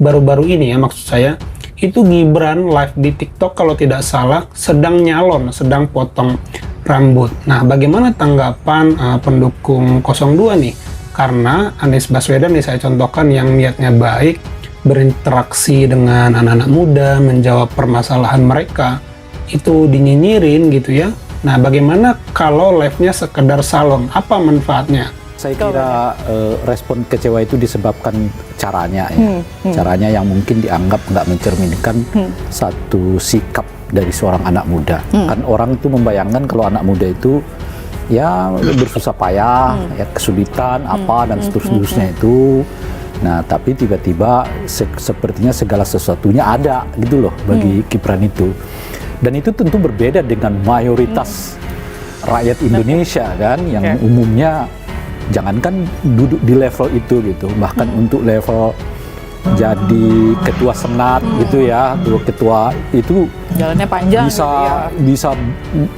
baru-baru ini ya, maksud saya itu Gibran live di TikTok kalau tidak salah sedang nyalon, sedang potong rambut. Nah, bagaimana tanggapan pendukung 02 nih? Karena Anies Baswedan nih saya contohkan yang niatnya baik, berinteraksi dengan anak-anak muda, menjawab permasalahan mereka, itu dinyinyirin gitu ya. Nah, bagaimana kalau live-nya sekedar salon? Apa manfaatnya? Saya kira respon kecewa itu disebabkan caranya ya. Caranya yang mungkin dianggap nggak mencerminkan satu sikap dari seorang anak muda. Kan orang itu membayangkan kalau anak muda itu ya bersusah payah, ya kesulitan apa dan seterusnya itu. Nah, tapi tiba-tiba sepertinya segala sesuatunya ada gitu loh bagi Gibran itu. Dan itu tentu berbeda dengan mayoritas rakyat Indonesia kan, yang umumnya jangankan duduk di level itu gitu, bahkan untuk level jadi ketua senat gitu ya, ketua itu jalannya panjang bisa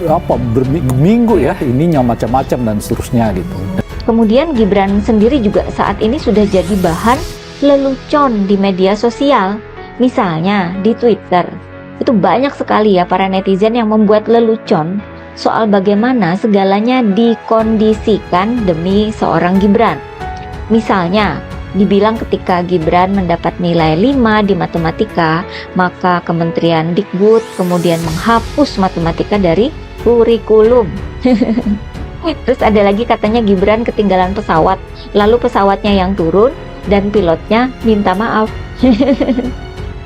apa berminggu ya, ininya macam-macam dan seterusnya gitu. Kemudian Gibran sendiri juga saat ini sudah jadi bahan lelucon di media sosial. Misalnya di Twitter, itu banyak sekali ya para netizen yang membuat lelucon soal bagaimana segalanya dikondisikan demi seorang Gibran. Misalnya, dibilang ketika Gibran mendapat nilai 5 di matematika, maka Kementerian Dikbud kemudian menghapus matematika dari kurikulum. Terus ada lagi katanya Gibran ketinggalan pesawat, lalu pesawatnya yang turun dan pilotnya minta maaf.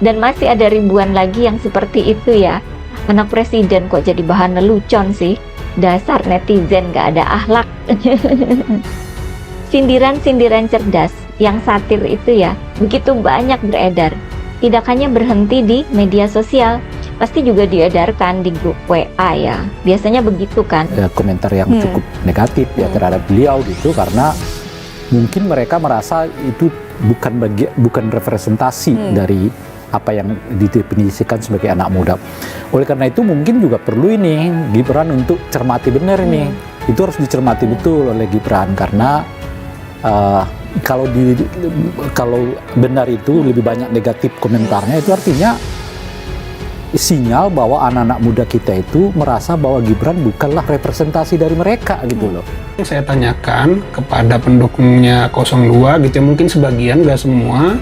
Dan masih ada ribuan lagi yang seperti itu ya. Anak presiden kok jadi bahan lelucon sih? Dasar netizen gak ada akhlak. Sindiran-sindiran cerdas yang satir itu ya begitu banyak beredar. Tidak hanya berhenti di media sosial, pasti juga diedarkan di grup WA ya. Biasanya begitu kan? Komentar yang cukup negatif ya terhadap beliau gitu, karena mungkin mereka merasa itu bukan representasi dari apa yang didefinisikan sebagai anak muda. Oleh karena itu mungkin juga perlu ini Gibran untuk cermati benar ini. Itu harus dicermati betul oleh Gibran, karena kalau benar itu lebih banyak negatif komentarnya, itu artinya sinyal bahwa anak-anak muda kita itu merasa bahwa Gibran bukanlah representasi dari mereka gitu loh. Saya tanyakan kepada pendukungnya 02 gitu ya, mungkin sebagian, gak semua,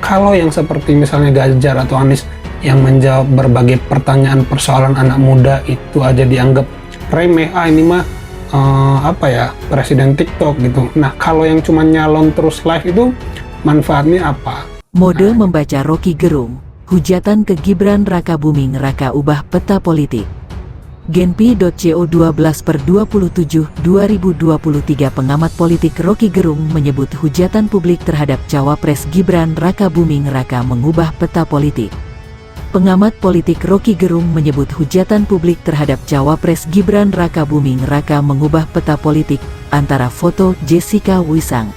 kalau yang seperti misalnya Ganjar atau Anies yang menjawab berbagai pertanyaan persoalan anak muda itu aja dianggap remeh, ini mah presiden TikTok gitu. Nah, kalau yang cuma nyalon terus live itu manfaatnya apa? Mode membaca Rocky Gerung, hujatan ke Gibran Raka Buming Raka ubah peta politik. Genpi.co 12/27/2023 pengamat politik Rocky Gerung menyebut hujatan publik terhadap Cawapres Gibran Raka Buming Raka mengubah peta politik. Pengamat politik Rocky Gerung menyebut hujatan publik terhadap Cawapres Gibran Raka Buming Raka mengubah peta politik antara foto Jessica Wisang.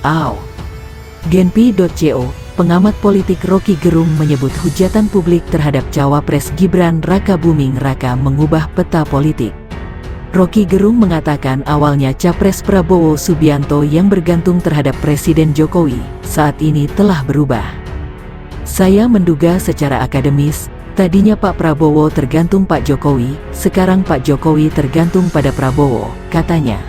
Genpi.co, pengamat politik Rocky Gerung menyebut hujatan publik terhadap Cawapres Gibran Raka Buming Raka mengubah peta politik. Rocky Gerung mengatakan awalnya Capres Prabowo Subianto yang bergantung terhadap Presiden Jokowi saat ini telah berubah. Saya menduga secara akademis, tadinya Pak Prabowo tergantung Pak Jokowi, sekarang Pak Jokowi tergantung pada Prabowo, katanya.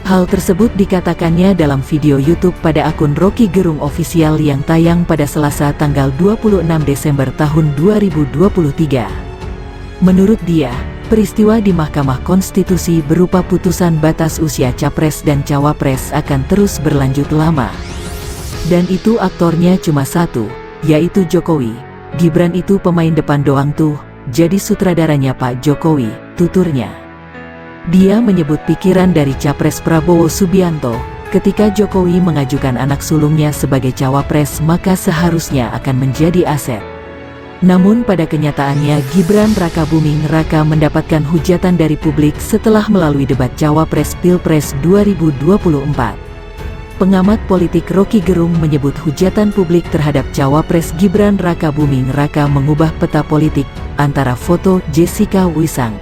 Hal tersebut dikatakannya dalam video YouTube pada akun Rocky Gerung Official yang tayang pada Selasa tanggal 26 Desember tahun 2023. Menurut dia, peristiwa di Mahkamah Konstitusi berupa putusan batas usia Capres dan Cawapres akan terus berlanjut lama. Dan itu aktornya cuma satu, yaitu Jokowi. Gibran itu pemain depan doang tuh, jadi sutradaranya Pak Jokowi, tuturnya. Dia menyebut pikiran dari Capres Prabowo Subianto, ketika Jokowi mengajukan anak sulungnya sebagai Cawapres maka seharusnya akan menjadi aset. Namun pada kenyataannya Gibran Raka Buming Raka mendapatkan hujatan dari publik setelah melalui debat Cawapres Pilpres 2024. Pengamat politik Rocky Gerung menyebut hujatan publik terhadap Cawapres Gibran Raka Buming Raka mengubah peta politik antara foto Jessica Wisang.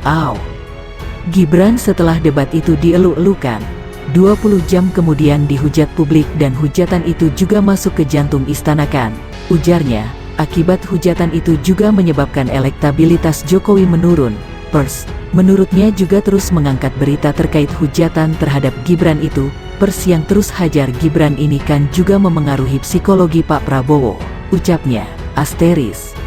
Gibran setelah debat itu dielu-elukan. 20 jam kemudian dihujat publik dan hujatan itu juga masuk ke jantung istana kan. Ujarnya, akibat hujatan itu juga menyebabkan elektabilitas Jokowi menurun. Pers, menurutnya juga terus mengangkat berita terkait hujatan terhadap Gibran itu. Pers yang terus hajar Gibran ini kan juga memengaruhi psikologi Pak Prabowo. Ucapnya, asteris.